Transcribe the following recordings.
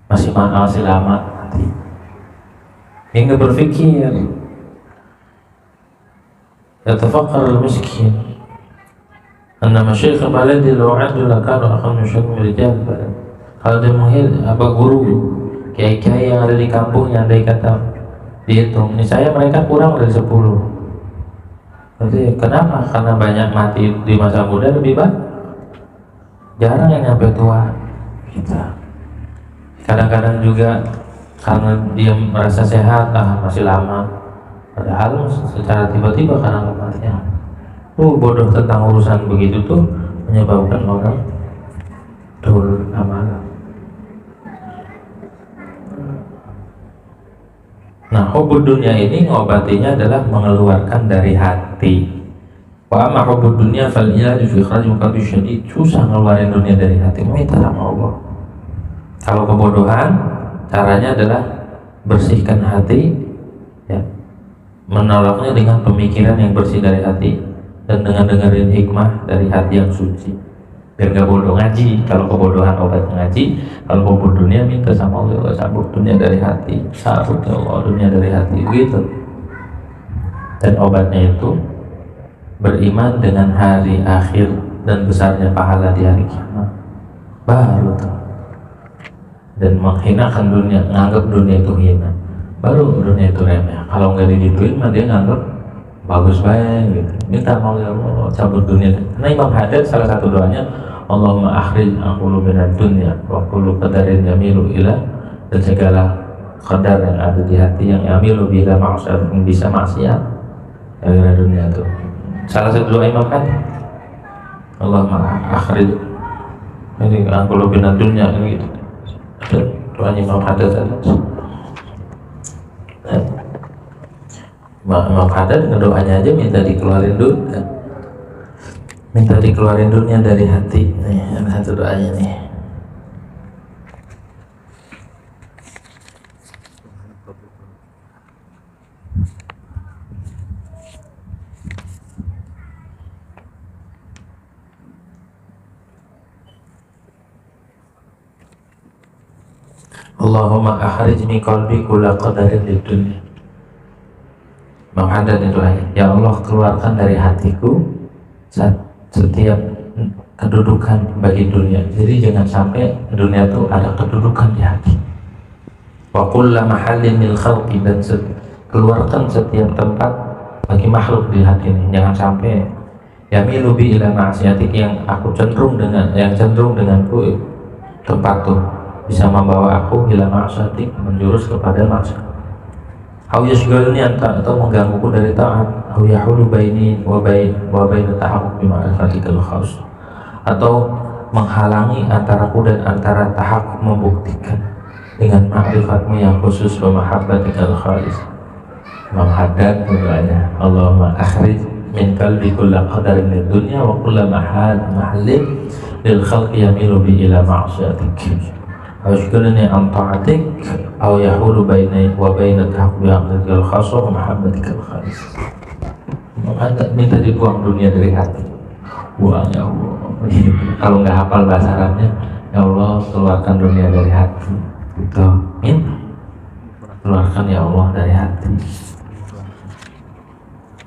masih lama nanti. Hingga berpikir, yatafakkar al-miskin anna masyayikh baladi law addu lakanu akan min rijal. Kalau dia menghil guru kiai-kiai yang ada di kampungnya, andai kata dihitung, ini saya mereka kurang dari 10. Berarti kenapa? Karena banyak mati di masa muda lebih banyak, jarang yang nyampe tua kita. Kadang-kadang juga karena dia merasa sehat, masih lama, padahal secara tiba-tiba karena kematian. Bodoh tentang urusan begitu tuh menyebabkan orang turun amalan. Nah, hubbud dunia ini ngobatinya adalah mengeluarkan dari hati. Wa amma hubbud dunya fal ilaju fi ikhraj qalbi syadid. Susah ngeluarin dunia dari hati, minta sama Allah. Kalau kebodohan, caranya adalah bersihkan hati, ya, menolaknya dengan pemikiran yang bersih dari hati dan dengan dengerin hikmah dari hati yang suci. Biar gak bodoh ngaji. Kalau kebodohan obat ngaji, kalau hubbud dunia minta sama Allah, cabut dunia dari hati, cabut ya Allah dunia dari hati, gitu. Dan obatnya itu beriman dengan hari akhir dan besarnya pahala di hari kiamat, baru tuh. Dan menghinakan dunia, nganggap dunia itu hina, baru dunia itu remeh. Kalau nggak digituin mah dia nganggap bagus banget gitu. Minta mau ya Allah cabut dunia. Karena Imam Haddad salah satu doanya, Allahumma akhrij aqulu minad dunya wa kullu qadarin yamilu ila, dan segala qadar yang ada di hati yang yamilu bila maksiat, yang bisa maksiat dari dunia itu. Salah satu doa Imam Haddad, Allahumma akhrij ini aqulu minad dunya, gitu. Doanya Imam Haddad ada. Imam Haddad ngedoanya aja minta dikeluarin dunia, minta dikeluarin dunia dari hati. Nih, ada satu doanya nih. Allahumma akhrijni qalbi kulla qadarin lid dunya. Imam Haddad itu ayat, ya Allah keluarkan dari hatiku setiap kedudukan bagi dunia. Jadi jangan sampai dunia itu ada kedudukan di hati. Wa kulla mahallin lil khalqi, dan keluarkan setiap tempat bagi makhluk di hati ini. Jangan sampai yamilu bi ila ma'siyatik, yang cenderung denganku tempat tuh bisa membawa aku ila ma'siyatik, menjurus kepada maksiat. Au yashghaluni atau menggangguku dari taat, au yahulu baini wa baina tahaqquq bi ma'rifatikal khaus, atau menghalangi antaraku dan antara tahaqquq, membuktikan dengan ma'rifatmu yang khusus, wa mahabbatikal khalis. Imam Haddad berdoanya, Allahumma akhrij min qalbi kulla qadarin lid dunya wa kulla mahallin lil khalqi yamilu bi ila ma'siyatik. Ashkurni an ta'atik aw yahulu bainai wa baina tahaqquqil khassa wa mahabbatikal khalis. Minta dibuang dunia dari hati. Buang ya Allah. Kalau nggak hafal bahasa Arabnya, ya Allah keluarkan dunia dari hati. Gitu. Minta keluarkan ya Allah dari hati.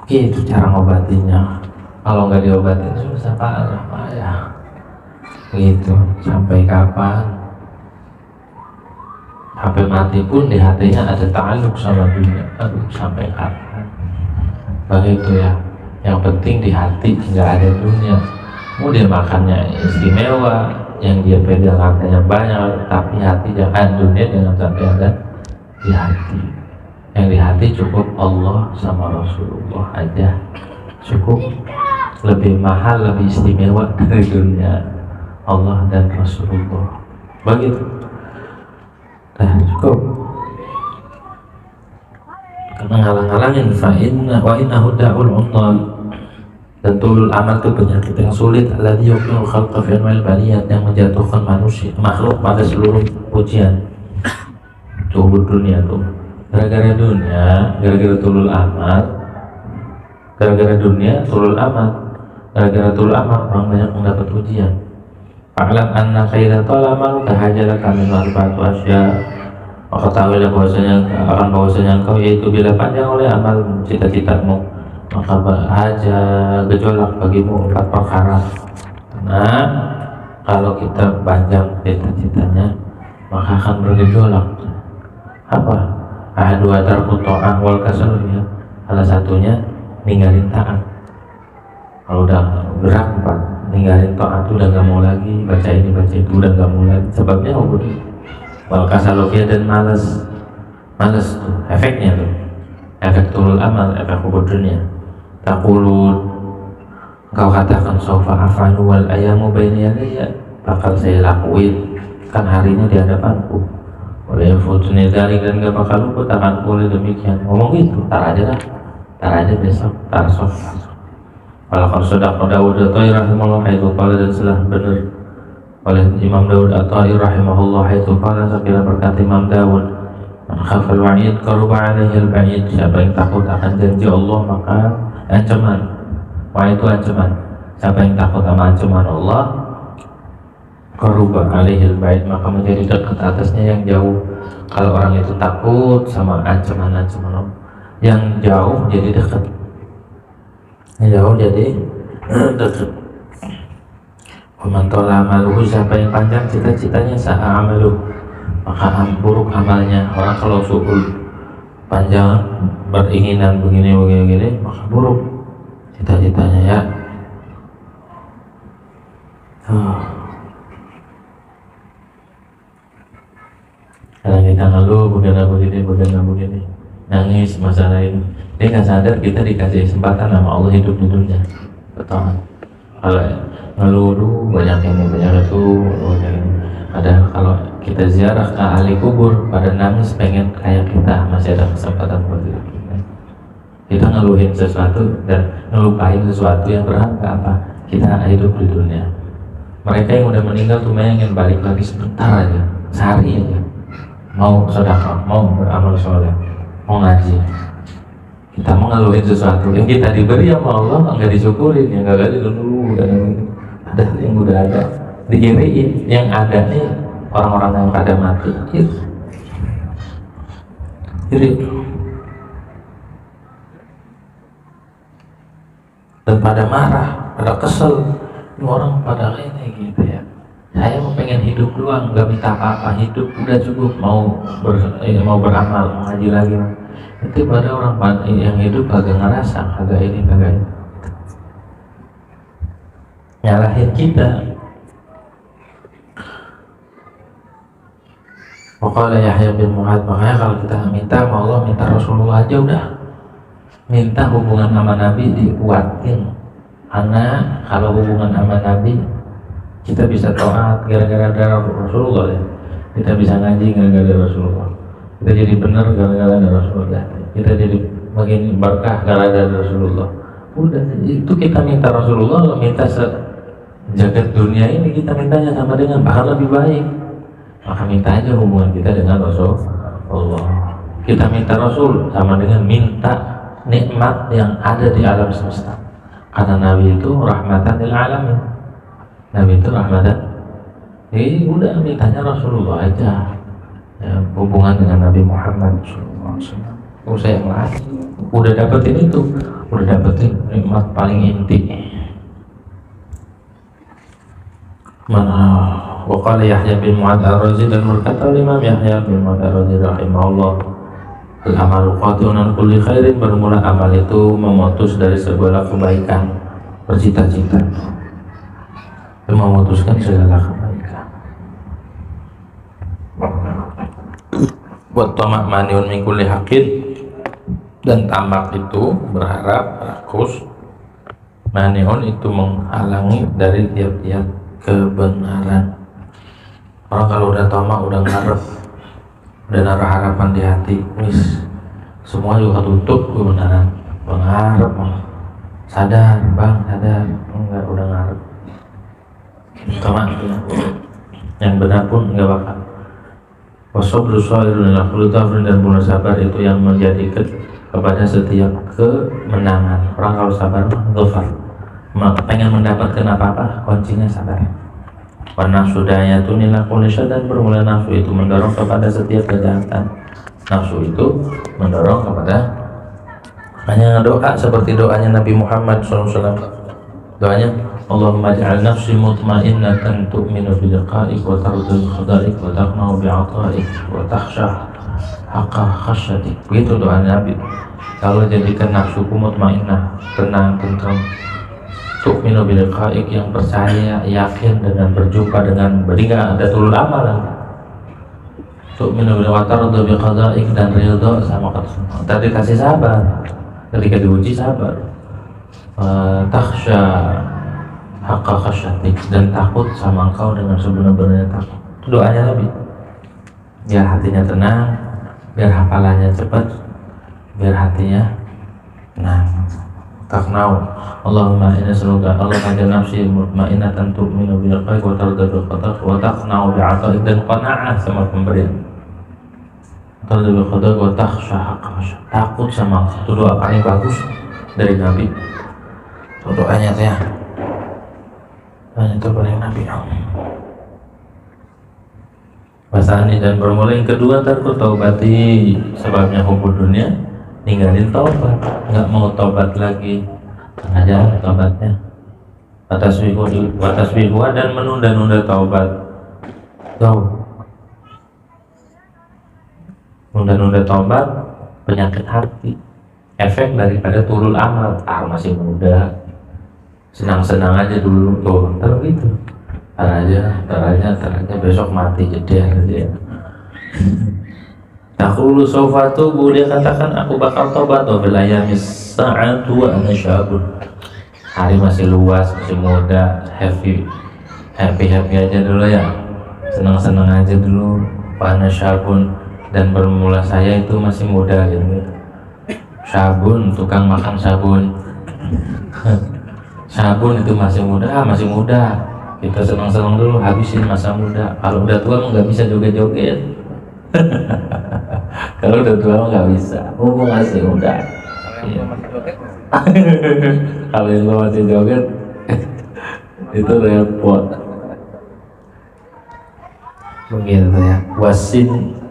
Itu cara ngobatinya. Kalau nggak diobatin susah parah ya. Gitu. Sampai kapan? Sampai mati pun di hatinya ada ta'alluq sama dunia. Aduh, sampai kapan? Begitu ya. Yang penting di hati nggak ada dunia. Mau dia makannya istimewa, yang dia pegang hartanya banyak, tapi hati jangan, dunia jangan sampai ada di hati. Yang di hati cukup Allah sama Rasulullah aja, cukup. Lebih mahal, lebih istimewa dari dunia, Allah dan Rasulullah. Begitu. Nah, cukup. Menghalang-halangin fa'inna wa innahu da'ul unnal, dan tulul amal itu penyakit yang sulit, alladhi yuqil khalqa fi anwa'il baliyat, yang menjatuhkan manusia, makhluk pada seluruh ujian. Tulul dunia tuh gara-gara dunia, gara-gara tulul amal, gara-gara dunia tulul amal, gara-gara tulul amal orang banyak mendapat ujian. Fa'lam anna khaira talamal tahajalaka min arba'atu asya. Maka tahuilah bahwasanya engkau yaitu bila panjang oleh amal cita-citamu, maka bahaja gejolak bagimu 4 perkara. Nah, kalau kita panjang cita-citanya maka akan bergejolak. Apa? Ahadu atarku ta'ah wal kasalnya. Salah satunya ninggalin taat. Kalau udah gerak 4, ninggalin taat udah gak mau lagi, baca ini baca itu udah gak mau lagi. Sebabnya ubud wal kasalnya dan malas tuh efeknya tuh, efek turul amal, efek ubud dunia. Taqulun, kau katakan sofa afanu wal ayamu baini yadayya, bakal saya lakuin kan harinya di hadapanku. Oleh futuni dari dan gak bakal luput akan boleh demikian. Ngomong gitu, tar aja besok, tar sok. Kalau kau sudah kau Daud At-Ta'i rahimahullah itu qala, dan setelah benar oleh Imam Daud At-Ta'i rahimahullah itu qala, sekira berkata Imam Daud, man khafal wa'id qaruba alaihi al-ba'id, siapa yang takut akan janji Allah maka ancaman, wah itu ancaman, siapa yang takut sama ancaman Allah qaruba alaihi al-ba'id, maka menjadi dekat atasnya yang jauh. Kalau orang itu takut sama ancaman-ancaman Allah, yang jauh jadi dekat, yang jauh jadi dekat. Pemantola amaluhu, siapa yang panjang cita-citanya sa'a amaluh, maka buruk amalnya. Orang kalau suul panjang beringinan begini maka buruk cita-citanya ya. Karena kita ngeluh begini nangis masalah ini, dia nggak sadar kita dikasih kesempatan sama Allah hidup di dunia. Betul. Kalau ngeluh banyak ini banyak itu banyak ini. Padahal kalau kita ziarah ke ahli kubur pada nangis pengen kayak kita masih ada kesempatan buat hidup. Kita ngeluhin sesuatu dan ngelupain sesuatu yang berharga apa? Kita hidup di dunia. Mereka yang udah meninggal tuh ingin balik lagi sebentar aja, sehari aja, mau sedekah, mau beramal soleh, mau ngaji. Kita mau ngeluhin sesuatu yang kita diberi sama Allah nggak disyukurin, yang nggak ada dulu, ada yang udah ada diiriin, yang ada nih orang-orang yang pada mati iri dan pada marah, pada kesel, ini orang pada ini gitu ya. Saya mau pengen hidup doang, nggak minta apa-apa, hidup udah cukup, mau beramal, mau ngaji lagi. Itu pada orang yang hidup kagak ngerasa, kagak ini. Nyalahin kita. Pokoknya Yahya bin Mu'ad, makanya kalau kita minta sama Allah, minta Rasulullah aja udah. Minta hubungan sama Nabi dikuatin. Karena kalau hubungan sama Nabi, kita bisa taat gara-gara Rasulullah ya. Kita bisa ngaji gara-gara Rasulullah. Kita jadi benar gara-gara Rasulullah. Kita jadi begini berkah gara-gara Rasulullah. Udah, itu kita minta Rasulullah, minta jagat dunia ini kita mintanya sama dengan bahkan lebih baik. Maka minta aja hubungan kita dengan Rasulullah. Kita minta Rasul sama dengan minta nikmat yang ada di alam semesta. Karena Nabi itu rahmatan lil alamin. Nabi itu rahmatan. Udah mintanya Rasulullah aja. Ya, hubungan dengan Nabi Muhammad SAW. Usah yang lain. Udah dapetin itu, udah dapetin nikmat paling inti. Mana waqala Yahya bin Mu'ad al-Razi, dan berkata Imam Yahya bin Mu'ad al-Razi rahimahullah, al-amalu qati'un an kulli khairin, bermula amal itu memutus dari segala kebaikan, bercita-cita memutuskan segala kebaikan. Buat tamak maniun min kulli haqqin, dan tamak itu berharap, rakus. Maniun itu menghalangi dari tiap-tiap kebenaran. Orang kalau udah tamak, udah ngarep, udah naruh harapan di hati, semua juga tutup kebenaran. Mengharap, sadar bang, sadar, enggak, udah ngarep. Tamak ya. Yang benar pun enggak bakal. Wasobru shairun al-khulu tafrin, dan benar sabar itu yang menjadi kepada setiap kemenangan. Orang kalau sabar mah ghafar, pengen mendapatkan apa-apa kuncinya sabar. Wa nafsu dayatun ila kulli syarr, dan bermula nafsu itu mendorong kepada setiap kejahatan. Nafsu itu mendorong kepada hanya doa seperti doanya Nabi Muhammad SAW. Doanya, Allahumma ja'al nafsi mutmainnatan tu'minu bi liqa'ik wa tardu bi qadarik wa taqna'u bi 'ata'ik wa takhsha haqqa khasyatik. Begitu doa Nabi. Kalau jadikan nafsuku mutmainnah, tenang, tentram, tu'minu bi liqa'ik, yang percaya, yakin dengan berjumpa dengan, berarti ada tulul amal lagi. Tu'minu bil tardu bi qadaik, dan ridho sama ketentuan. Tadi kasih sabar. Ketika diuji sabar. Takhsha haqqa khasyatik, dan takut sama engkau dengan sebenar-benarnya takut. Itu doanya Nabi. Biar hatinya tenang, biar hafalannya cepat, biar hatinya tenang. Taknau, Allahumma inna nas'aluka, Allahumma ja'al nafsi mutmainnatan tu'minu bil khair wa tarda bil qadar wa taqna'u bi 'ata'ik, dan qanaah sama pemberian. Tarda bil qadar wa takhsha haqqa khasyatik, takut sama. Itu doa paling bagus dari Nabi. Itu doanya ya. Doanya terbaik Nabi. Wasani, dan bermula yang kedua, tarku taubati, sebabnya hubbud dunia, ninggalin taubat, nggak mau taubat lagi, sengaja taubatnya. Watasbihu, dan menunda-nunda taubat. Nunda-nunda taubat penyakit hati, efek daripada turul amal. Masih muda, senang-senang aja dulu, ntar gitu. Ntar aja, besok mati jeder dia. Taqulu sawfa tubu, dia katakan aku bakal tobat. Wa bil ayamis sa'atu wa ana syabun, hari masih luas, masih muda, happy aja dulu ya, senang-senang aja dulu. Wa ana syabun, dan bermula saya itu masih muda gitu. Sabun, tukang makan sabun. Sabun itu masih muda. Kita senang-senang dulu, habisin masa muda. Kalau udah tua nggak bisa joget-joget. Kalau udah tua nggak bisa. Mumpung masih muda. Kalau yang masih joget itu repot. Begitu ya.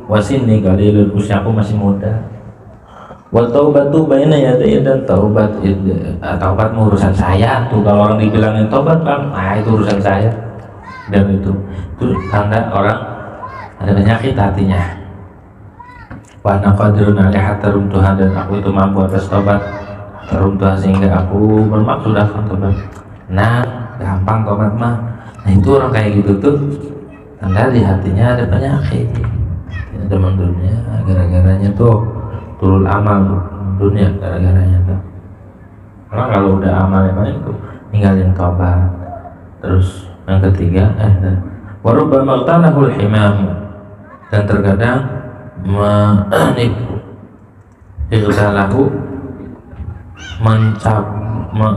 Wasin nih, kali usia aku masih muda. Wa taubatu baina yaday, dan taubat urusan saya tuh. Kalau orang dibilangin taubat Bang, itu urusan saya. Dan itu tanda orang ada penyakit hatinya. Wa ana qadirun 'alaiha tarumtuha, dan aku itu mampu atas taubat tarumtuha, sehingga aku bermaksud akan taubat. Nah, gampang taubat mah. Nah, itu orang kayak gitu tuh tanda di hatinya ada penyakit. Ada dunia, gara-garanya tuh turun amal dunia, gara-garanya tuh. Karena kalau udah amal yang banyak tuh ninggalin taubat. Terus yang ketiga, warubbama tanahul himam, dan terkadang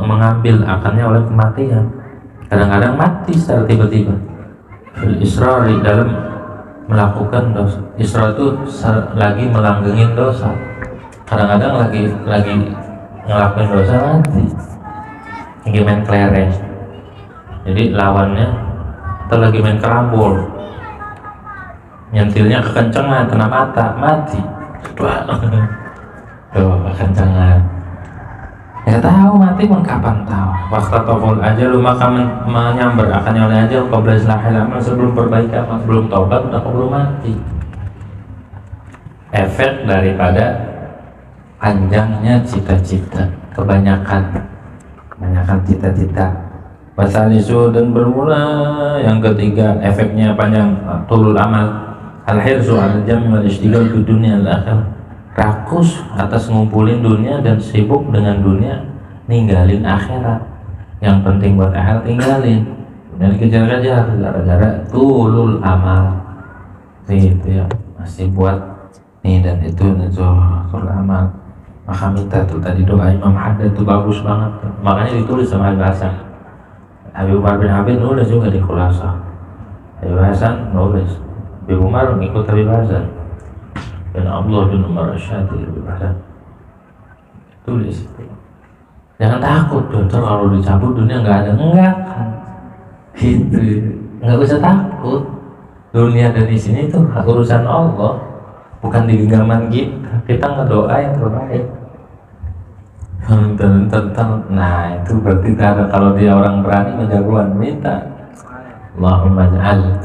mengambil akannya oleh kematian. Kadang-kadang mati secara tiba-tiba. Fil israri, dalam melakukan dosa. Isra itu lagi melanggengin dosa. Kadang-kadang lagi ngelakuin dosa mati. Lagi main kelereng. Jadi lawannya atau lagi main kerambol, nyentilnya kekencengan, kena mata, mati. Tuh kekencengan. Ya tahu mati pun kapan tahu. Waktu tokol aja lu maka menyambar akannya oleh aja. Kau belajar amal sebelum perbaikan, sebelum taubat udah keburu mati. Efek daripada panjangnya cita-cita, kebanyakan cita-cita. Wasalisu, dan bermula yang ketiga, efeknya panjang, tulul amal. Al-hirsu al-jami wal-ishtighal di dunia al-akhirah, rakus atas ngumpulin dunia dan sibuk dengan dunia, ninggalin akhirat. Yang penting buat akhirat tinggalin, dan dikejar-kejar gara-gara tulul amal. Itu ya, masih buat nih dan itu tulul amal. Maka minta tuh tadi doa Imam Haddad itu bagus banget tuh. Makanya ditulis sama Habib Hasan. Habib Umar bin Habib nulis juga di Khulasah. Habib Hasan nulis, Habib Umar ngikut Habib Hasan. Dan Abdullah bin Umar Asyadi Habib Hasan tulis itu. Jangan takut tuh, kalau dicabut dunia nggak ada, enggak kan? Gitu. nggak usah takut. Dunia dan di sini itu urusan Allah, bukan di genggaman kita. Kita ngedoa yang terbaik. Nah itu berarti kalau dia orang berani menjagoan minta Allahumma ja'al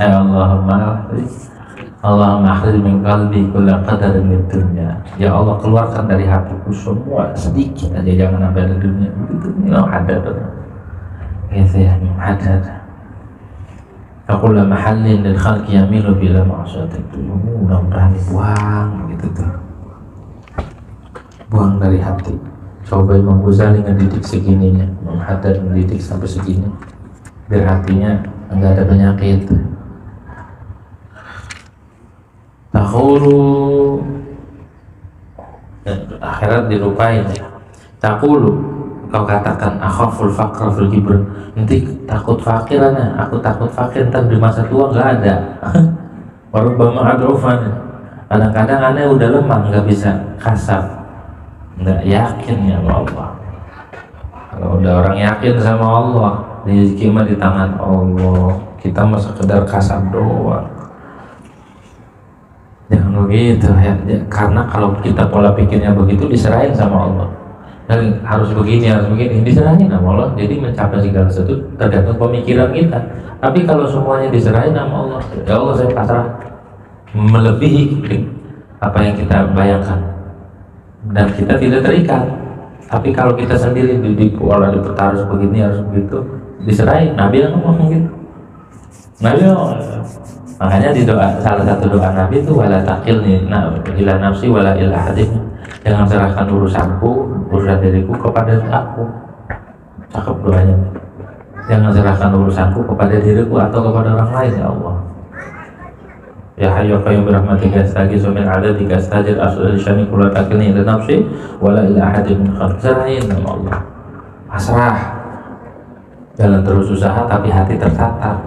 Allahumma akhrij min qalbi kulla qadarin min dunya. Ya Allah, keluarkan dari hatiku semua sedikit aja, jangan sampai ada dunia. Begitu ada gitu ya, ada. Aqulla mahallin lil khalqi yamilu bila ma'asyatin. Mudah-mudahan buang gitu tuh, buang dari hati. Coba Imam Ghazali ngedidik segininya, Imam Haddad ngedidik sampai segini, biar hatinya enggak ada penyakit. Tahulu akhirat dilupain. Takulu, kau katakan akhaful faqra fil kibr, nanti takut fakirnya, aku takut fakir ntar di masa tua nggak ada. Warubama adrufan, kadang-kadang aneh udah lemah nggak bisa kasar, nggak yakin ya Allah. Kalau udah orang yakin sama Allah, rezeki mah di tangan Allah, kita mah sekedar kasar doang. Jangan begitu ya, karena kalau kita pola pikirnya begitu, diserahin sama Allah. Dan harus begini, diserahin sama Allah. Jadi mencapai segala sesuatu tergantung pemikiran kita. Tapi kalau semuanya diserahin sama Allah, ya Allah saya pasrah, melebihi apa yang kita bayangkan, dan kita tidak terikat. Tapi kalau kita sendiri pola harus begini, harus begitu, diserahin. Nabi yang ngomong gitu. Makanya di doa, salah satu doa Nabi itu wala taqilni ila nafsi wala ila ahadim, jangan serahkan urusan diriku kepada aku. Cakep doanya. Jangan serahkan urusanku kepada diriku atau kepada orang lain ya Allah. Ya hayyu qayyum birahmatika astaghitsu min 'adabika astajir as'al syani kullu taqilni ila nafsi wala ila ahadim min khalqi. Serahin sama Allah. Pasrah. Jalan terus usaha tapi hati tertata.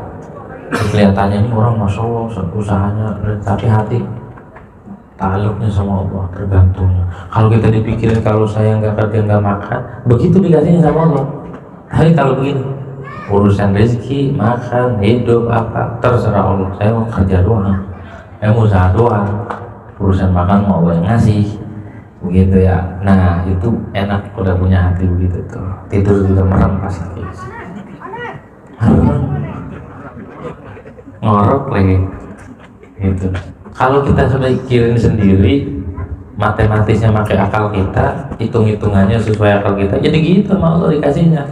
Kelihatannya ini orang masya Allah usahanya, tapi hati taluknya sama Allah, tergantungnya. Kalau kita dipikirin kalau saya nggak kerja nggak makan, begitu dikasihnya sama Allah. Tapi kalau begini, urusan rezeki, makan, hidup apa terserah Allah. Saya mau kerja doang, saya mau usaha doang, urusan makan mau Allah yang ngasih, begitu ya. Nah itu enak udah punya hati begitu tuh, tidur juga merem pas lagi. Ngorok lagi gitu. Kalau kita sudah pikirin sendiri, matematisnya pakai akal kita, hitung-hitungannya sesuai akal kita, jadi gitu sama Allah dikasihnya.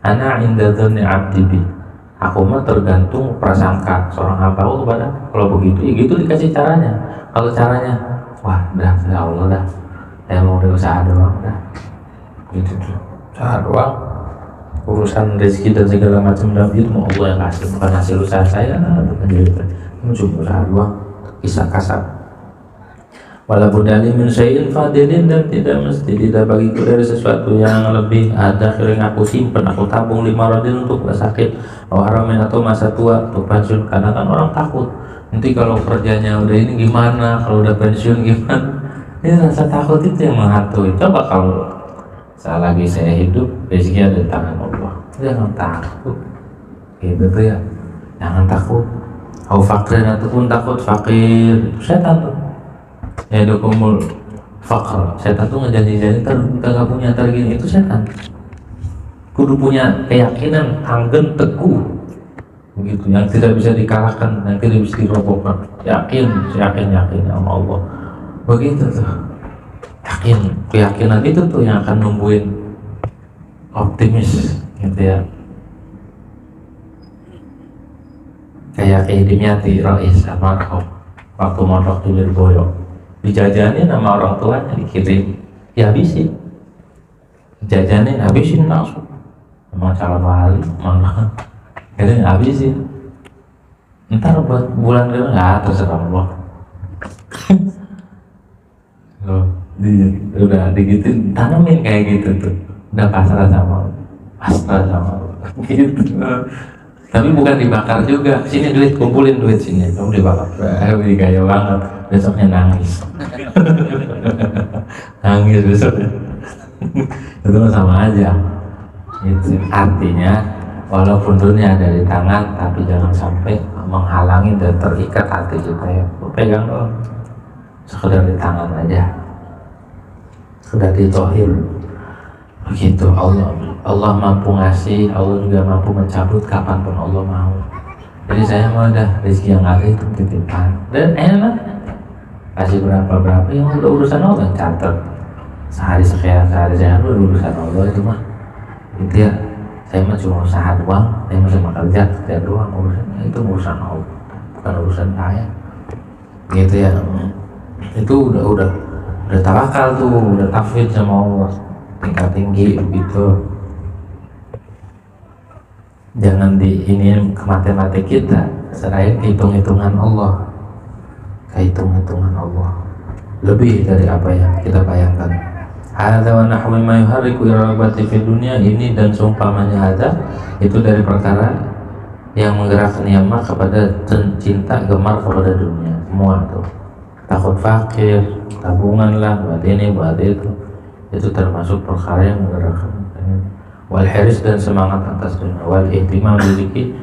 Ana inda dzanni 'abdi bi, aku mah tergantung prasangka seorang hambaku kepada. Kalau begitu ya gitu dikasih caranya. Kalau caranya wah udah ya Allah dah, saya mau usaha doang dah gitu tuh, usaha doang, urusan rezeki dan segala macam dalam itu mau Allah yang kasih, bukan hasil usaha saya. Cuma usaha doang, kisah kasar. Wala budali min syai'in fadilin, dan tidak bagiku dari sesuatu yang lebih ada yang aku simpen, aku tabung 5 rodin untuk sakit, haramin atau masa tua untuk pensiun. Karena kan orang takut nanti kalau kerjanya udah ini gimana, kalau udah pensiun gimana. Ini rasa takut itu yang menghantui. Coba kalau selagi saya hidup, rezeki ada di tangan Allah. Jangan takut, gitu tuh ya. Jangan takut. Au fakir ataupun takut fakir, setan tuh. Ya dokumul fakir, setan tuh ngejanji-janji kita nggak punya gini, itu setan. Kudu punya keyakinan anggen teguh, begitu, yang tidak bisa dikalahkan, yang tidak bisa dirobohkan. Yakin sama Allah. Begitu tuh. Keyakinan itu tuh yang akan numbuhin optimis gitu ya. Kayak Dimyati Rais Almarhum waktu mondok di Lirboyo, dijajanin sama orang tuanya, dikirim dihabisin, jajanin habisin langsung. Emang calon wali malah jadi habisin, ntar buat bulan depan nggak terserah Allah. Udah digituin, tanamin kayak gitu tuh, udah pasrah sama gitu. Tapi bukan dibakar juga. Sini duit, kumpulin duit sini, kamu dibakar. Wih gaya banget, besoknya nangis. Nangis besoknya. Itu sama aja. Itu artinya walaupun dunia ada di tangan, tapi jangan sampai menghalangi dan terikat hati kita ya. Pegang doang, sekedar di tangan aja, sekedar ditohir. Begitu Allah mampu ngasih, Allah juga mampu mencabut kapanpun Allah mau. Jadi saya mau dah rezeki yang ada itu titipan dan enak, kasih berapa yang udah urusan Allah, catat sehari sekian urusan Allah itu mah. Itu ya, saya mah cuma usaha doang, saya mah cuma kerja doang, urusannya itu urusan Allah, bukan urusan saya. Gitu ya, itu udah tawakal tuh, udah tafwid sama Allah tingkat tinggi begitu. Jangan di ini ke matematik kita, selain hitung-hitungan Allah, kehitung-hitungan Allah lebih dari apa yang kita bayangkan. Hadza wa nahwi ma yuharriku irabati fid dunya, ini dan seumpamanya ada itu dari perkara yang menggerakkan yama kepada cinta gemar kepada dunia. Semua tuh takut fakir, tabungan lah buat ini buat itu termasuk perkara yang menggerakkan. Wal hiris, dan semangat atas dunia. Wal ihtimam rezeki,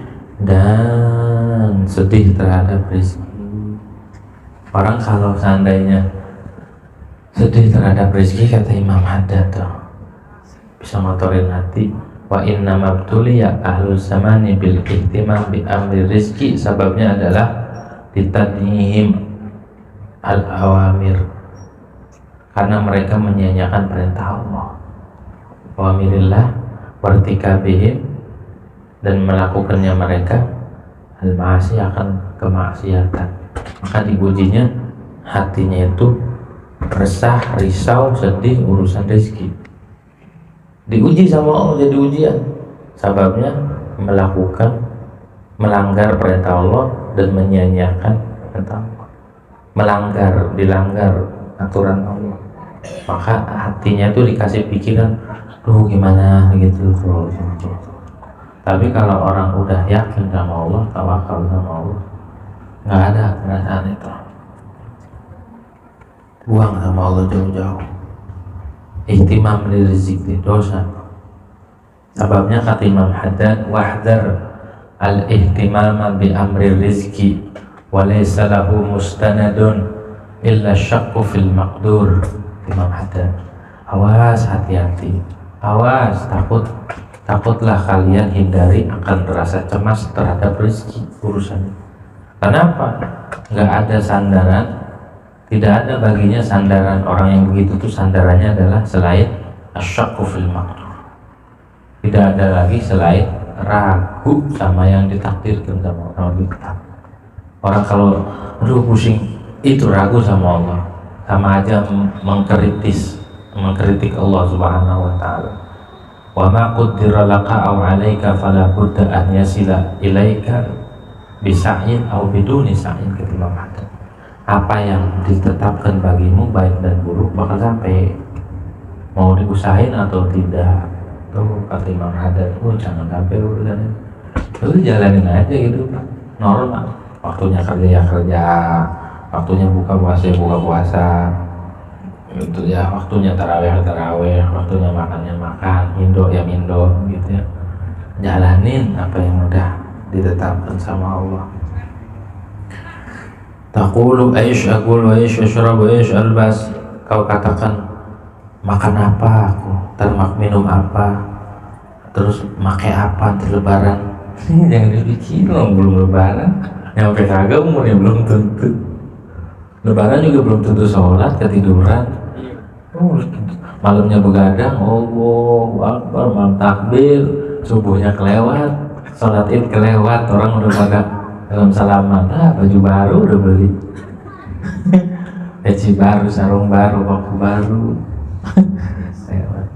dan sedih terhadap rezeki. Orang kalau seandainya sedih terhadap rezeki, kata Imam Haddad tuh, bisa ngotorin hati. Wa inna mabtuliya ahlus zamani bil ihtimam bi amri rizki, sebabnya adalah ditadnihim al awamir, karena mereka menyanyiakan perintah Allah, awamirillah wartikabihim, dan melakukannya mereka al-ma'asi, akan kemaksiatan. Maka diujinya hatinya itu resah, risau, sedih urusan rezeki. Diuji sama Allah, jadi ujian. Sebabnya melanggar perintah Allah dan menyanyiakan perintah Allah, dilanggar aturan Allah. Maka hatinya itu dikasih pikiran, gimana gitu. Tapi kalau orang udah yakin sama Allah, tawakal sama Allah, nggak ada perasaan itu. Buang sama Allah jauh-jauh. Ihtimam li rizki, dosa. Sebabnya kata Imam Haddad, wahdar al-ihtimama bi amri rizki wa laysa lahu mustanadun illa syakku fil maqdur. Imam Haddad, awas, hati-hati, awas, takutlah kalian hindari akan rasa cemas terhadap rezeki urusan. Kenapa? Nggak ada sandaran, tidak ada baginya sandaran. Orang yang begitu tuh sandarannya adalah selain asyakku fil maqdur. Tidak ada lagi selain ragu sama yang ditakdirkan sama orang kita. Orang kalau pusing, itu ragu sama Allah, sama aja mengkritik Allah Subhanahu wa taala. Wa ma qaddara laka aw 'alaika fala budda an yasila ilaika bisa'in aw biduni sa'in, kata Imam Haddad. Apa yang ditetapkan bagimu baik dan buruk bakal sampai, mau diusahain atau tidak. Tuh kata Imam Haddad, jangan sampai urusan itu jalanin aja gitu, normal. Waktunya kerja ya kerja, waktunya buka puasa ya buka puasa, gitu ya. Waktunya tarawih waktunya makan ya makan, mindo ya mindo, gitu ya. Jalanin apa yang udah ditetapkan sama Allah. Taqulu aish aqul wa aish ashrab wa aish albas, kau katakan makan apa aku, termak minum apa, terus pakai apa nanti lebaran. Jangan dipikirin belum lebaran, nyampe kagak umurnya belum tentu. Lebaran juga belum tentu sholat, ketiduran. Malamnya begadang, Allahu Akbar, malam takbir, subuhnya kelewat, sholat id kelewat, orang udah pada dalam salaman, baju baru udah beli, peci baru, sarung baru, baku baru.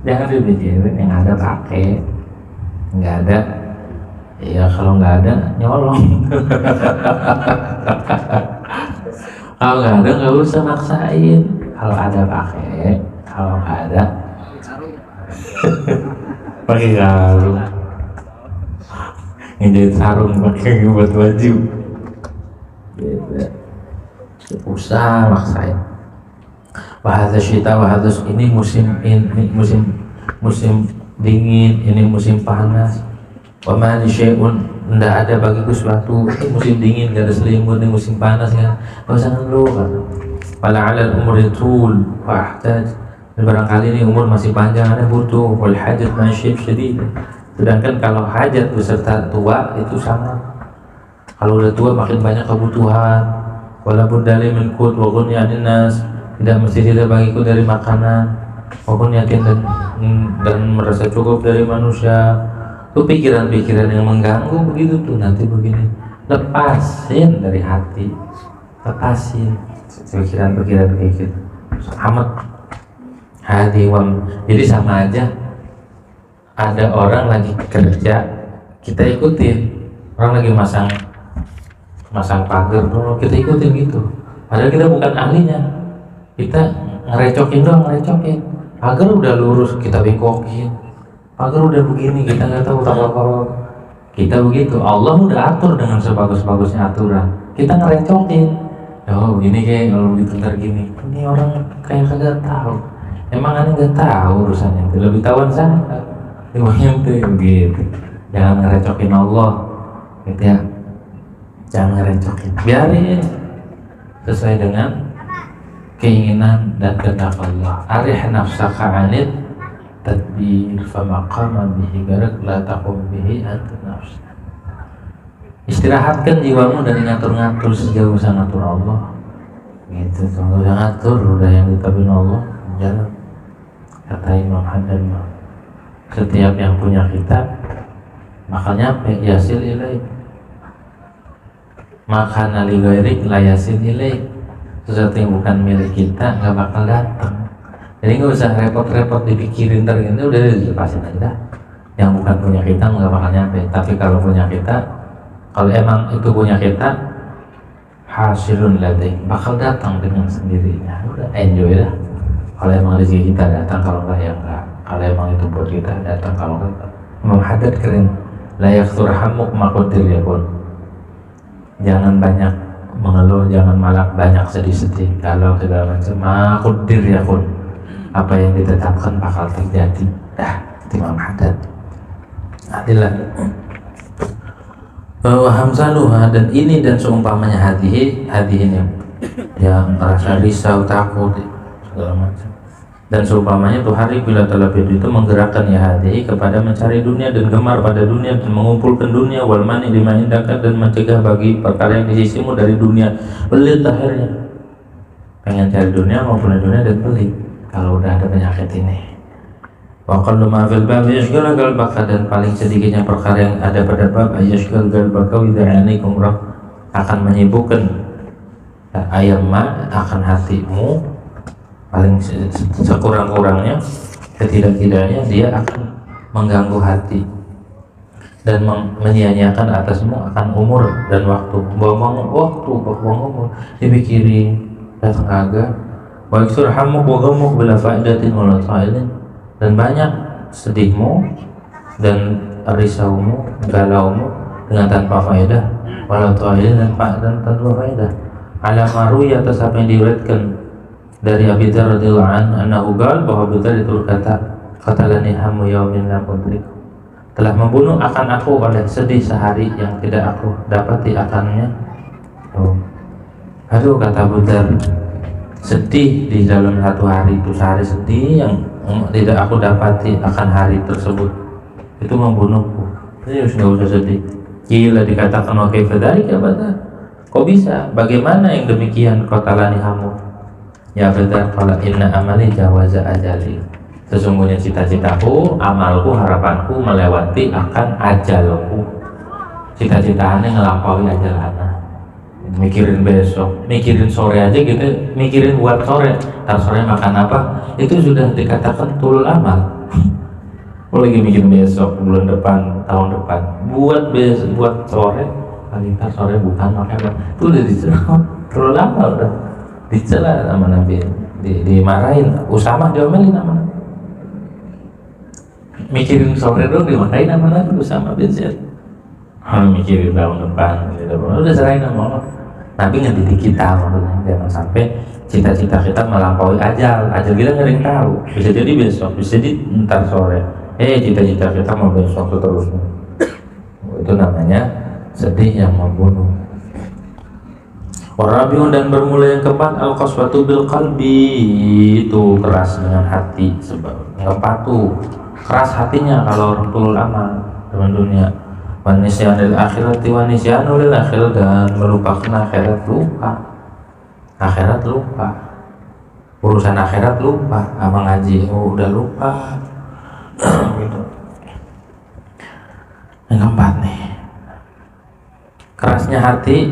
Jangan dipikirin, yang ada pakai, nggak ada, ya kalau nggak ada nyolong. Kalau nggak ada nggak usah maksain, kalau ada pakai, kalau nggak ada pakai sarung, ngejahit sarung pakai buat baju, usah maksain. Bahasa syita, bahasa ini musim dingin, ini musim panas. Wa ma li syai'un, tidak ada bagiku suatu. Ini musim dingin, gak ada selimut, ini musim panas ya. Gak usah ngeluh kan. Wala 'alal umri tul wa ahtaj. Barangkali ini umur masih panjang, ada butuh. Wal hajat masyib syadid. Sedangkan kalau hajat beserta tua itu sama. Kalau udah tua makin banyak kebutuhan. Walaupun dari minkut wa ghunyatin nas, tidak mesti tidak bagiku dari makanan. Wa ghunyatin dan merasa cukup dari manusia. Itu pikiran-pikiran yang mengganggu begitu tuh, nanti begini. Lepasin dari hati. Lepasin pikiran-pikiran kayak gitu. Amat hati wam. Jadi sama aja. Ada orang lagi kerja, kita ikutin. Orang lagi masang pagar, kita ikutin gitu. Padahal kita bukan ahlinya. Kita ngerecokin doang, ngerecokin. Pagar udah lurus, kita bengkokin. Pagar udah begini, kita nggak tahu apa. Kita begitu. Allah udah atur dengan sebagus-bagusnya aturan. Kita ngerecokin. Oh begini kayak kalau begitu ntar gini. Ini orang kayak kagak tahu. Emang aneh nggak tahu urusannya. Lebih tahuan saya. Emangnya tuh begitu. Jangan ngerecokin Allah, gitu ya. Jangan ngerecokin. Biarin sesuai dengan keinginan dan kehendak Allah. Arih nafsaka anit tadbir famaqama bihi garak la taqum bihi anta nafs. Istirahatkan jiwamu dari ngatur-ngatur sejauh bisa ngatur Allah. Gitu, kalau udah ngatur udah yang ditabin Allah jalan. Kata Imam Haddad, setiap yang punya kitab bakal nyampe yasil ilaih. Maka li ghairik la yasil ilaih. Sesuatu yang bukan milik kita nggak bakal datang. Jadi nggak usah repot-repot dipikirin terus, udah dilepasin aja. Yang bukan punya kita nggak bakal nyampe. Tapi kalau punya kita, kalau emang itu punya kita, hasilun ladai, bakal datang dengan sendirinya. Udah enjoy lah. Kalau emang rezeki kita datang, kalau enggak ya enggak. Kalau emang itu buat kita datang, kalau enggak. Imam Haddad keren. Layak surhamuk makudir ya pun. Jangan banyak mengeluh, jangan malah banyak sedih-sedih. Kalau segala macam makudir ya pun. Apa yang ditetapkan bakal terjadi. Dah, Imam Haddad. Adilah. Bahwa hamsaluha, dan ini dan seumpamanya hati ini yang rasa risau, takut, segala macam. Dan seumpamanya tuh hari bila talabid itu menggerakkan ya hati kepada mencari dunia dan gemar pada dunia dan mengumpulkan dunia, wal mani lima indaka, dan mencegah bagi perkara yang di sisimu dari dunia. Pelit akhirnya, pengen cari dunia maupun dunia dan pelit kalau udah ada penyakit ini. Wa qallu ma fil bab yashghal qalbaka, dan paling sedikitnya perkara yang ada pada bab yashghal qalbaka wa ya'anikum rabb, akan menyibukkan ayamma akan hatimu, paling sekurang-kurangnya, setidak-tidaknya dia akan mengganggu hati dan menyia-nyiakan atasmu akan umur dan waktu. Buang umur dipikirin datang kagak. Wa iksur hamuk wa ghamuk bila fa'idatin wala ta'ilin, dan banyak sedihmu dan risaumu, galaumu dengan tanpa faedah, wala ta'ilin, dan tanpa faedah. Ala maruy, atas apa yang diriwayatkan dari Abi Dzar radhiyallahu anhu, annahu qala, bahwa Abu Dzar itu berkata, qatalani hamu yaumin la udrik, telah membunuh akan aku oleh sedih sehari yang tidak aku dapati akannya. Aduh, kata Abu Dzar, sedih di dalam satu hari itu, sehari sedih yang tidak aku dapati akan hari tersebut, itu membunuhku. Jadi harus nggak usah sedih. Gila, dikatakan wa kaifa dzalika abada, kok bisa, bagaimana yang demikian, qatalani hamu ya betul. Kalau inna amali jawaza ajali, sesungguhnya cita-citaku, amalku, harapanku melewati akan ajalku. Cita-citaannya ngelampaui ajalannya. Mikirin besok, mikirin sore aja gitu, mikirin buat sore, ntar sore makan apa, itu sudah dikatakan tulul amal. Lagi mikirin besok, bulan depan, tahun depan, buat besok, buat sore, kali ntar sore bukan makan apa, itu udah dicelah, tulul amal udah dicela sama Nabi, dimarahin. Usamah diomelin sama Nabi, mikirin sore dong dimarahin sama Nabi. Usamah bin Zaid mikirin tahun depan, udah serahin sama Allah. Nabi ngedidik kita, jangan sampai cita-cita kita melampaui ajal. Ajal kita nggak ada yang tahu, bisa jadi besok, bisa jadi ntar sore. Cita-cita kita mau besok seterusnya. Itu namanya sedih yang membunuh. Warabiun, dan bermula yang keempat al-qaswatu bil qalbi, itu keras dengan hati. Sebab keempat tuh keras hatinya kalau orang tulul amal dalam dunia. Wa nisyanil akhirati wa nisyanul akhirat, dan melupakan akhirat, lupa urusan akhirat, lupa sama ngaji, udah lupa gitu. Yang keempat nih, kerasnya hati.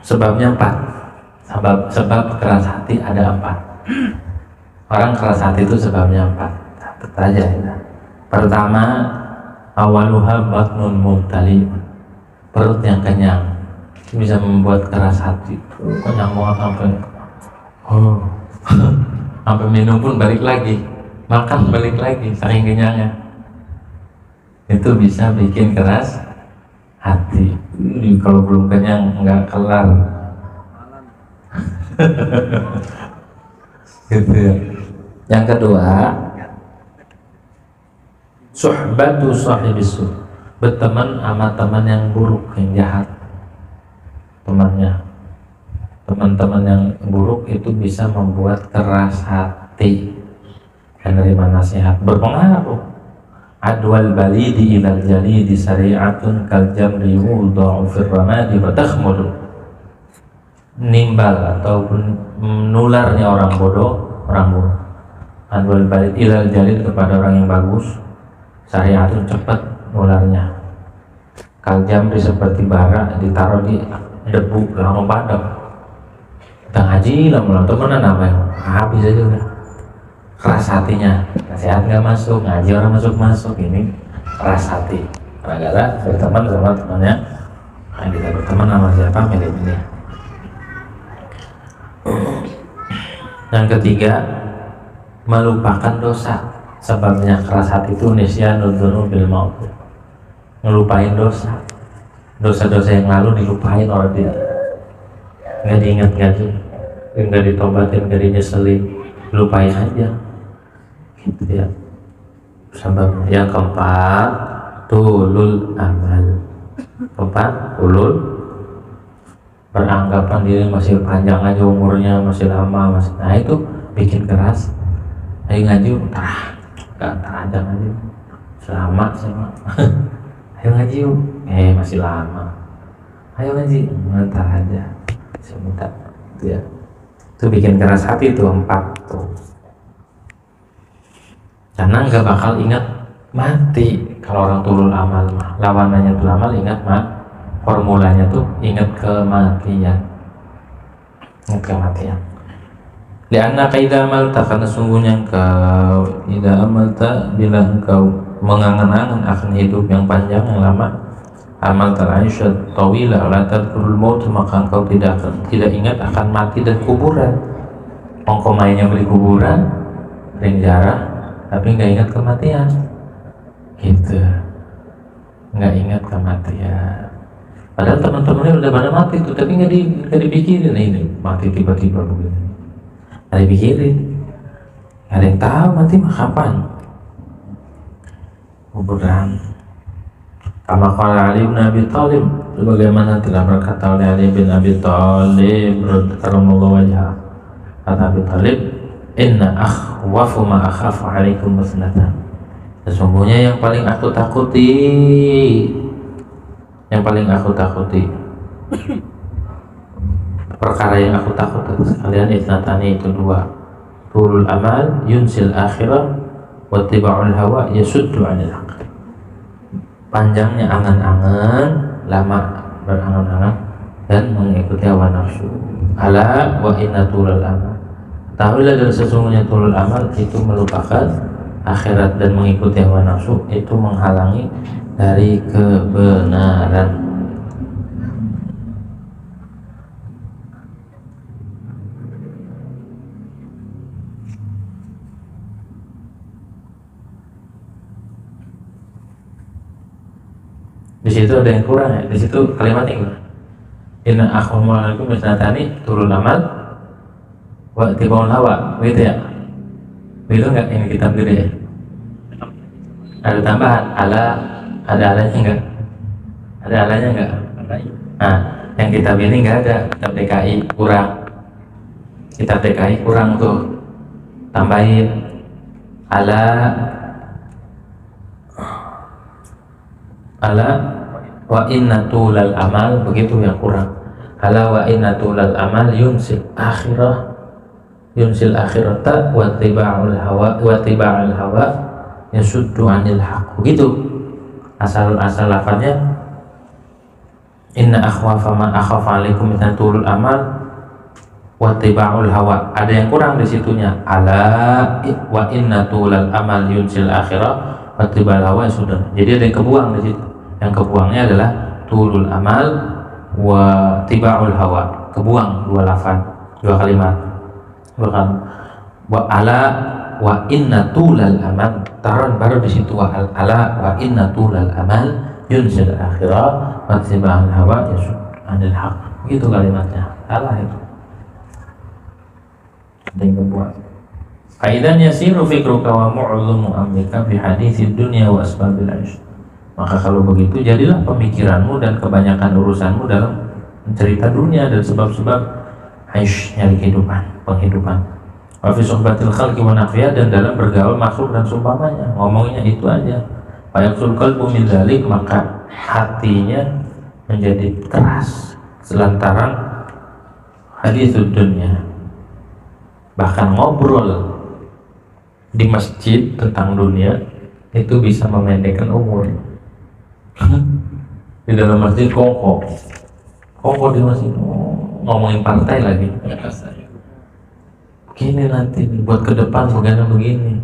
Sebabnya 4. Sebab keras hati ada 4. Orang keras hati itu sebabnya 4. Catat aja ya. Pertama, awaluha batnun mubtali, perut yang kenyang. Itu bisa membuat keras hati. Kenyang banget sampai sampai minum pun balik lagi, makan balik lagi, saking kenyangnya. Itu bisa bikin keras hati. Kalau belum kenyang nggak kelar. Gitu ya. Yang kedua, suhbatu sahibisu, berteman sama teman yang buruk, yang jahat. Teman-teman yang buruk itu bisa membuat keras hati. Dan dari mana nasihat berpengaruh. Adwal balidi ilal jalidi sari'atun kal jamri yudha'u fir ramadi wa takhmudu. Nimbal ataupun menularnya orang bodoh. Adwal balidi ilal jalid, kepada orang yang bagus, sari'atun, cepat nularnya. Kal jamri, seperti bara ditaruh di debu langsung padam. Kita ngaji lama-lama temenan apa ya, habis aja udah. Keras hatinya, nasihat nggak masuk, ngaji orang masuk, ini keras hati gara-gara berteman sama temannya. Nah, kita berteman sama siapa, milih-milih. Yang ketiga, melupakan dosa. Sebabnya keras hati itu nisyanul dzunubil maut, ngelupain dosa-dosa yang lalu dilupain orang dia, nggak diingat, nggak ditobatin, nggak dinyeselin, lupain aja. Gitu ya. Sebab yang keempat, tulul amal. Beranggapan diri masih panjang aja umurnya, masih lama, nah itu bikin keras. Ayo ngaji, ntar aja ngaji, selama ayo ngaji yuk, masih lama. Ayo ngaji, ntar aja, sebentar. Gitu ya. Itu bikin keras hati tuh 4 tuh. Karena nggak bakal ingat mati. Kalau orang tulul amal mah lawanannya tulul amal, ingat formulanya tuh ingat kematian. Lianna idza amalta, karena sungguhnya engkau idza amalta, bila engkau mengangan-angan akan hidup yang panjang, yang lama, amal al-aisha tawila la tadkurul maut, maka engkau tidak ingat akan mati dan kuburan. Engkau mainnya beli kuburan, beli jarah, tapi nggak ingat kematian, gitu. Nggak ingat kematian. Padahal teman-temannya udah pada mati tuh, tapi nggak dipikirin ini mati tiba-tiba begini. Nggak dipikirin. Nggak ada yang tahu mati mah kapan. Kuburan. Kama qala Ali bin Abi Thalib, sebagaimana telah berkata oleh Ali bin Abi Thalib radhiyallahu anhu, kata Abi Thalib, inna akhwafu ma akhafu alaikum musnatan, sesungguhnya yang paling aku takuti perkara yang aku takut atas kalian, itnatani, itu 2, tulul amal yunsil akhirah wa tiba'ul hawa yasuddu 'anil haqq. Panjangnya angan-angan, lama berangan-angan dan mengikuti hawa nafsu. Ala wa inna tulul amal, tahuilah dari sesungguhnya tulul amal itu melupakan akhirat, dan mengikuti hawa nafsu itu menghalangi dari kebenaran. Di situ ada yang kurang ya, di situ kalimatnya kurang. Inna akhwamalakum misnatani tulul amal wa tibaul hawa, gitu ya. Begitu nggak ini kitab gede ya? Ada tambahan, ada alanya enggak? Ada alanya nggak? Nah, yang kitab ini nggak ada, kitab DKI kurang. Kitab DKI kurang tuh, tambahin ala wa inna tulal amal, begitu yang kurang. Ala wa inna tulal amal yunsil akhirata wa tiba'ul hawa yasuddu anil haq, begitu asal lafadznya. Inna akhwafa ma akhafa alaikum min tulul amal wa tiba'ul hawa, ada yang kurang di situnya. Ala wa inna tulal amal yunsil akhirah wa tiba'ul hawa, sudah. Jadi ada yang kebuang di situ. Yang kebuangnya adalah tulul amal wa tiba'ul hawa, kebuang dua lafaz, dua kalimat. Wa ala wa inna tulal amal, taruh baru di situ ala wa inna tulal amal yunsil akhirah wa tiba'ul hawa yasud anil haq, gitu kalimatnya. Salah itu. Dan kebuang. Aidan yasiru fikruka wa mu'lumu amrika fi haditsid dunya wa asbabil 'aish. Maka kalau begitu jadilah pemikiranmu dan kebanyakan urusanmu dalam cerita dunia dan sebab-sebab aish, nyari penghidupan. Wa fi suhbatil khalqi wa nafiyah, dan dalam bergaul makhluk dan seumpamanya, ngomongnya itu aja. Fa yaqsul qalbu min dzalik, maka hatinya menjadi keras selantaran haditsud dunya. Bahkan ngobrol di masjid tentang dunia itu bisa memendekkan umur. Di dalam masjid kongko di masjid, ngomongin partai lagi. Begini nanti buat ke depan begini.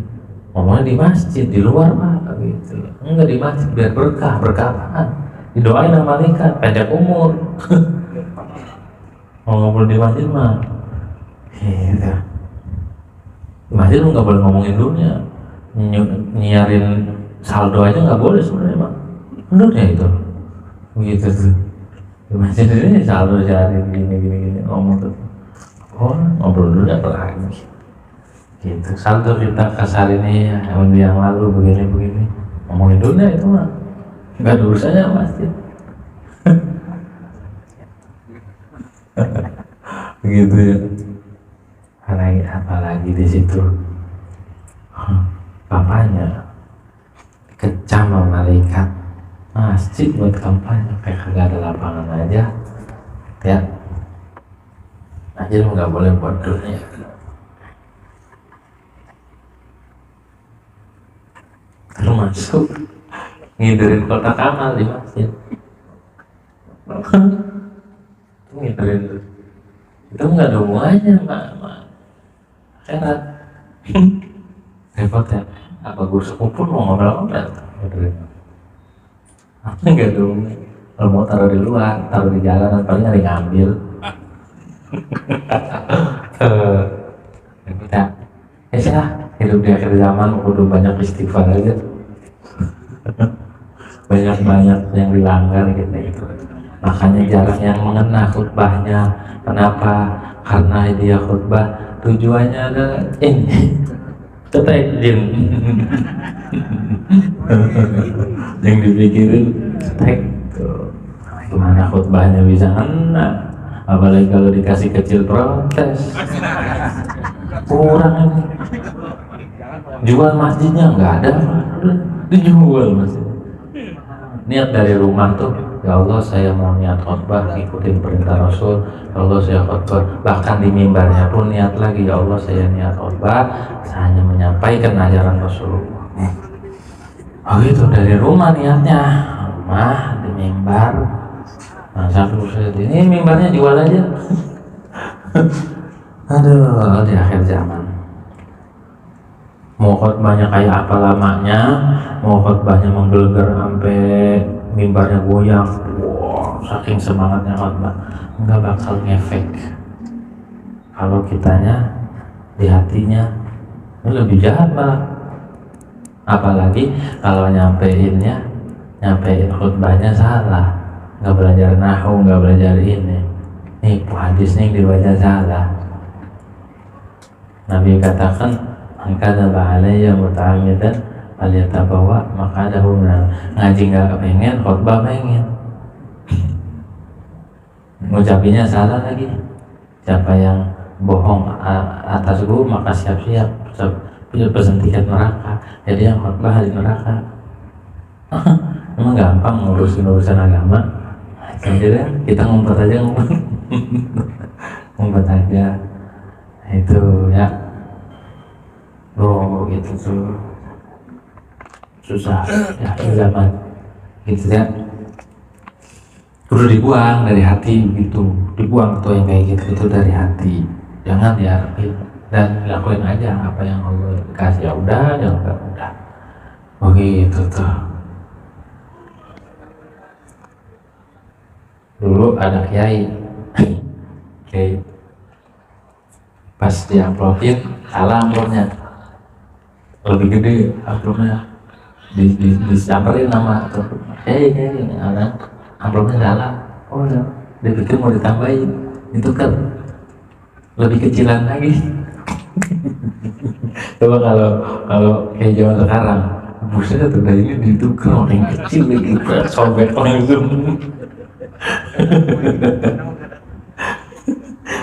Ngomongnya di masjid, di luar mah gitu. Enggak di masjid, biar berkah apaan? Didoain sama malaikat pendek umur. Ngobrol di masjid mah gitu. Di masjid lu nggak boleh ngomongin dunia, nyiarin saldo aja nggak boleh sebenarnya, Bang. Menurutnya itu begitu tuh. Di masjid ini saldo cari gini ngomong tuh. Oh, ngobrol dulu apa lagi gitu. Saldo kita kasar ini ya, yang lalu begini ngomongin dunia itu mah nggak ada urusannya masjid. Begitu ya. Apalagi di situ bapaknya kecam sama malaikat, masjid buat kampanye kayak kagak ada lapangan aja ya. Aja lu nggak boleh buat dunia. Termasuk ngiderin kotak amal di masjid. Ngiderin tuh, itu nggak ada hubungannya sama akhirat. Repot ya. Apa gue sekumpul mau ngobrol-ngobrol? Apa nggak dong? Kalau mau taruh di luar, taruh di jalan, paling ada yang ngambil. Kita, ya sih lah, hidup di akhir zaman udah banyak istighfar aja. Banyak yang dilanggar gitu. Makanya jarang yang mengena khutbahnya. Kenapa? Karena dia khutbah tujuannya adalah ini ketek jin. Yang dipikirin ketek tuh. Gimana khutbahnya bisa kena? Apalagi kalau dikasih kecil protes. Kurang ini. Jual masjidnya nggak ada, dijual masjid. Niat dari rumah tuh, ya Allah saya mau niat khutbah ikutin perintah Rasul. Ya Allah saya khutbah, bahkan di mimbarnya pun niat lagi, ya Allah saya niat khutbah, saya hanya menyampaikan ajaran Rasulullah. Oh itu dari rumah niatnya, rumah di mimbar. Nah satu ini mimbarnya jual aja. Aduh, di akhir zaman mau khutbahnya kayak apa lamanya, mau khutbahnya menggelegar sampai mimbarnya goyang, wow, saking semangatnya khutbah, nggak bakal ngefek. Kalau kitanya di hatinya ini lebih jahat malah. Apalagi kalau nyampein khutbahnya salah, nggak belajar nahwu, nggak belajar ini. Nih hadis nih dibaca salah. Nabi katakan, "Angkadzaba alayya muta'ammidan falyatabawa maq'adahu minan." Ngaji nggak pengen, khutbah pengen. ngucapinnya salah lagi. Siapa yang bohong atasku maka siap-siap pesan tiket neraka. Jadi yang khotbah di neraka. Emang gampang ngurusin urusan agama. Jadi kita ngumpet aja ngumpet aja. Itu ya. Oh gitu tuh susah ya zaman gitu ya. Udah dibuang dari hati begitu, dibuang tuh yang kayak gitu itu dari hati, jangan diharapin dan lakuin aja apa yang Allah kasih. Ya udah, ya udah begitu tuh. Dulu ada kiai pas diamplopin salah amplopnya, lebih gede amplopnya, disamperin nama kiai anak amplopnya salah. Oh ya, dia pikir mau ditambahin, itu kan lebih kecilan lagi. Coba kalau kayak zaman sekarang, buset udah ini ditukar orang kecil lagi, sobek langsung.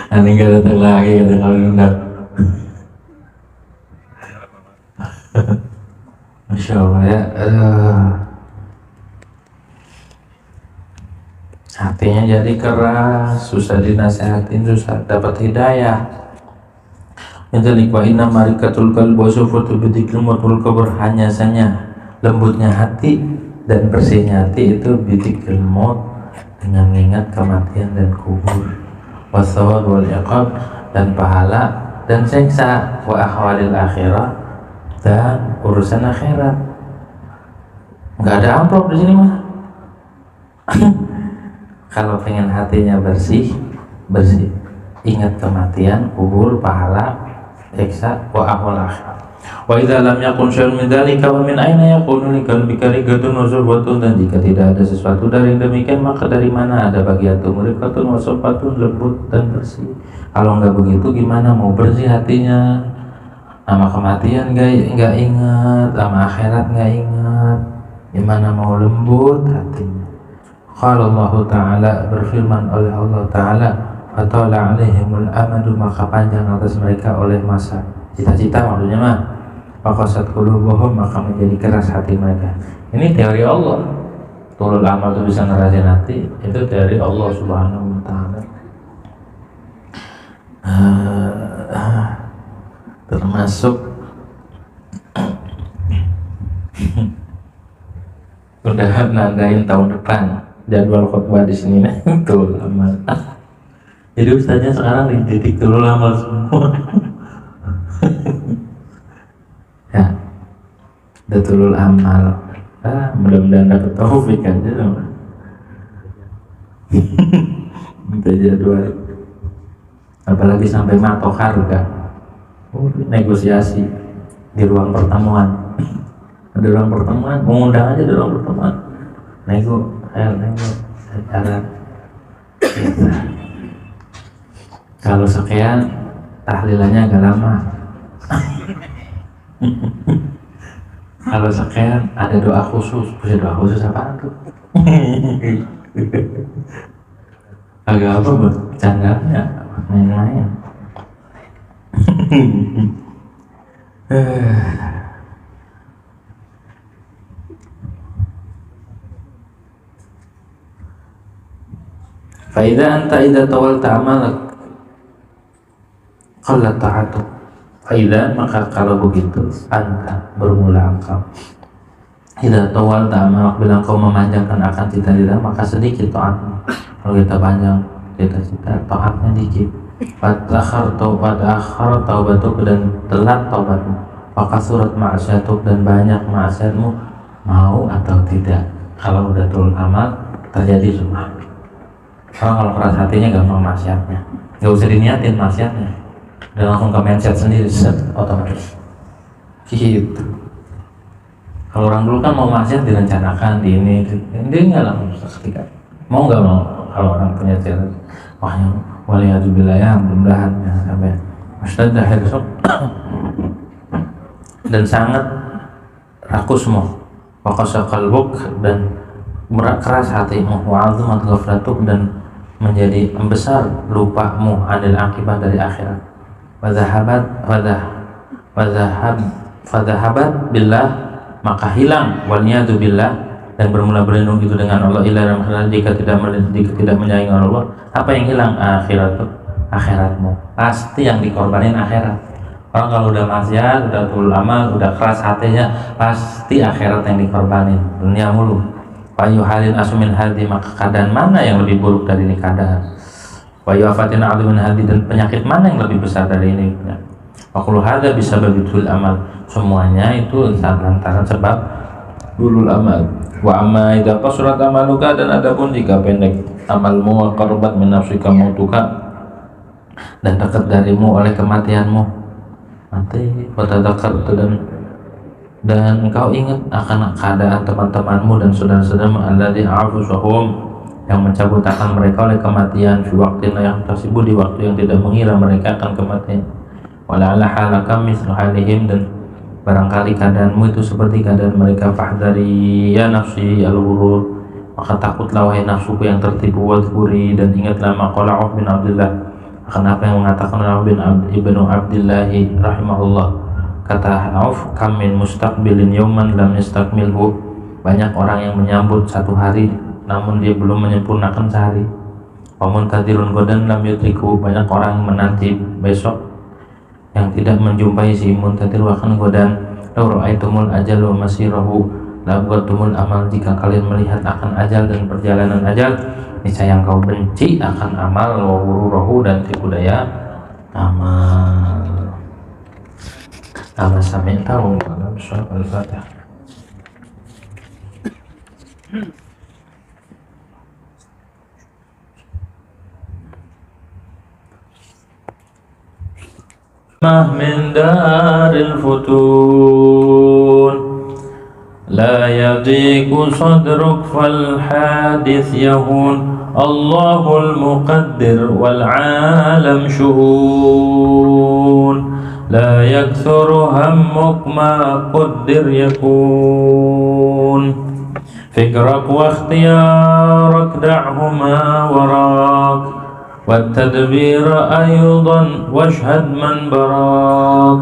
Aneh gak datang lagi kata kalau undang. Masya Allah ya. Hatinya jadi keras, susah dinasehatin, susah dapat hidayah. Menjadi wa inna marikatul qalbi wa sufatu bidzikri matul qabr, hanya saja lembutnya hati dan bersihnya hati itu bidzikril maut, dengan mengingat kematian dan kubur, wasawab wal iqab, dan pahala dan siksa, wa ahwalil akhirah, dan urusan akhirat. Nggak ada amplop di sini mah. Kalau pengen hatinya bersih, ingat kematian, kubur, pahala, siksa, wa ahwal akhirah. Wa idza lam yakun syai'un min dzalika wa min aina yakunu liqalbika rigatun wa surbatun, dan jika tidak ada sesuatu dari yang demikian maka dari mana ada bagian tumuriqatun wa surbatun, lembut dan bersih. Kalau enggak begitu gimana mau bersih hatinya? Sama kematian enggak ingat, sama akhirat enggak ingat, gimana mau lembut hatinya? Qala Allah Ta'ala, berfirman oleh Allah Ta'ala, fatala alaihimul amadu, maka panjang atas mereka oleh masa cita-cita, maksudnya mah faqasat qulubuhum, maka menjadi keras hati mereka. Ini teori Allah. Tulul amal itu bisa ngerasain hati, itu teori Allah Subhanahu wa Ta'ala. Termasuk udah nandain tahun depan jadwal khutbah di sini nih. Tulul amal. Jadi ustaznya sekarang dididik tulul amal semua. Ya, udah tulul amal. Mudah-mudahan dapat taufik aja dong. Minta jadwal. Apalagi sampai matok harga. Negosiasi di ruang pertemuan. Ada ruang pertemuan, mengundang aja di ruang pertemuan. Nego cara. Kalau sekian tahlilannya agak lama. Kalau sekian ada doa khusus. Bisa doa khusus apaan tuh? Agak apa bercandanya, main-main. Faida anta idza tawalta amalak qalla ta'atu. Faida, maka kalau begitu anta, bermula engkau, idza tawalta amalak, bila engkau memanjangkan akan cita-cita maka sedikit taatmu. Kalau kita panjang cita-cita, taatnya dikit. Pada akhir taubatuk, dan telat taubatmu. Maka surat maksiatuk, dan banyak maksiatmu, mau atau tidak. Kalau udah turun amal terjadi semua. Kalau keras hatinya gampang maksiatnya, nggak usah diniatin maksiatnya, dan langsung ke mindset sendiri, set otomatis gitu. Kalau orang dulu kan mau maksiat direncanakan di ini, dia nggak langsung seketika mau nggak mau. Kalau orang punya cita, wah yang waliyadzubillah ya, mudah-mudahan ya, sampai mustahil hirsuk dan sangat rakusmu, waqasa qalbuk, dan keras hatimu, wa'azumat ghaflatuk, dan menjadi besar lupamu anil akibat dari akhirat. Fadhahabat billah, maka hilang walniyadu billah, dan bermula berlindung itu dengan Allah ila akhirat, jika tidak menyayangi Allah. Apa yang hilang? Akhiratmu. Pasti yang dikorbanin akhirat. Orang kalau udah maksiat, udah tulul amal, udah keras hatinya, pasti akhirat yang dikorbanin, dunia mulu. Wayu halin asumin hadi, maka keadaan mana yang lebih buruk dari ini keadaan? Wayu afatin adumin hadi, dan penyakit mana yang lebih besar dari ini? Wakulu hada bisa bagi tulul amal, semuanya itu lantaran sebab tulul amal. Wa amma idza qasrat amaluka, dan adapun jika pendek amalmu, wa qarbat min nafsika mautuka, dan dekat darimu oleh kematianmu, mati. Watadakar, dan engkau ingat akan keadaan teman-temanmu dan saudara-saudaramu alladzi a'afusahum, yang mencabut akan mereka oleh kematian, fi waqtin yang tasibu, di waktu yang tidak mengira mereka akan kematian. Wala'ala halaka mislu halihim, dan barangkali keadaanmu itu seperti keadaan mereka. Fahdari ya nafsi al-ghurur, maka takutlah wahai nafsuku yang tertipu. Wadhkuri, dan ingatlah maqala Auf bin Abdullah, akan apa yang mengatakan Auf bin ibnu Abdullah rahimahullah. Kata Auf, kam min mustaqbilin yawman lam yastakmilhu, banyak orang yang menyambut satu hari namun dia belum menyempurnakan sehari. Wa muntadirun godan lam yudriku, banyak orang yang menanti besok yang tidak menjumpai si muntadir wakan godan. Law ra'aitumul ajal wa masirahu la buatumul amal, jika kalian melihat akan ajal dan perjalanan ajal, niscaya engkau benci akan amal, wa wuruhu, dan tipu daya amal. Ala sami'ta wa alam surat al-fatihah. Min daril futun la yadiku sadruk fal hadith yahun, Allahul muqaddir wal alam syu'un, la yakthuru hammuk ma qaddir yakun, fikrak wa ikhtiyarak da'huma warak, والتدبير أيضا واشهد من براك،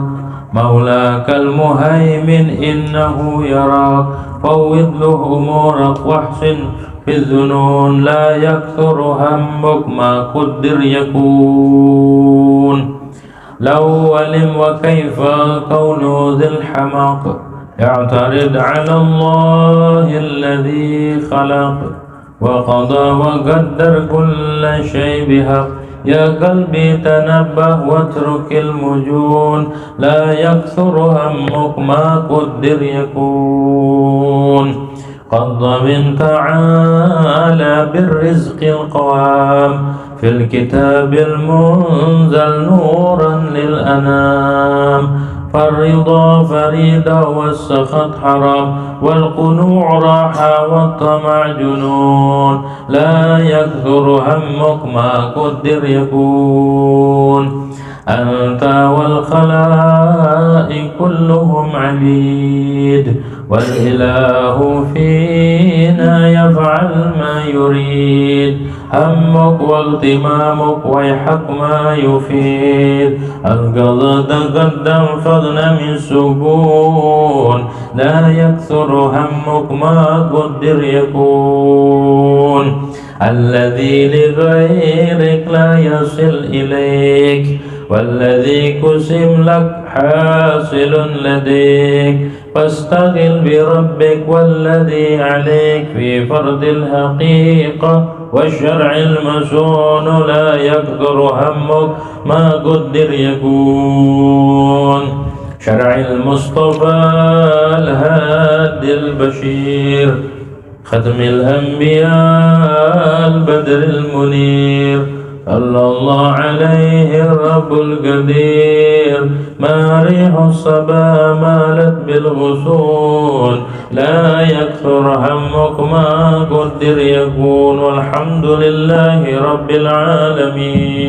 مولاك المهيمن إنه يراك، فوض له أمورك واحسن في الذنون، لا يكثر همك ما قدر يكون، لو ولم وكيف كون ذي الحمق، اعترض على الله الذي خلق وقضى وقدر كل شيء بحق، يا قلبي تنبه واترك المجون، لا يكثر همك ما قدر يكون، قد ضمن تعالى بالرزق القوام في الكتاب المنزل نورا للأنام، فالرضا فريدة والسخط حرام، والقنوع راحة والطمع جنون، لا يكثر همك ما قدر يكون، أنت والخلائق كلهم عبيد، والإله فينا يفعل ما يريد، همك واغتمامك ويحك ما يفيد، القضاء تقدم فاغنم من سكون، لا يكثر همك ما قدر يكون، الذي لغيرك لا يصل إليك، والذي قسم لك حاصل لديك، فاستغل بربك والذي عليك في فرض الحقيقة والشرع المسون، لا يكثر همك ما قدر يكون، شرع المصطفى الهادي البشير، ختم الأنبياء البدر المنير، صلى الله عليه الرب القدير، ما ريح الصبا مالت بالغصون، لا يكثر همك ما قدر يكون، والحمد لله رب العالمين.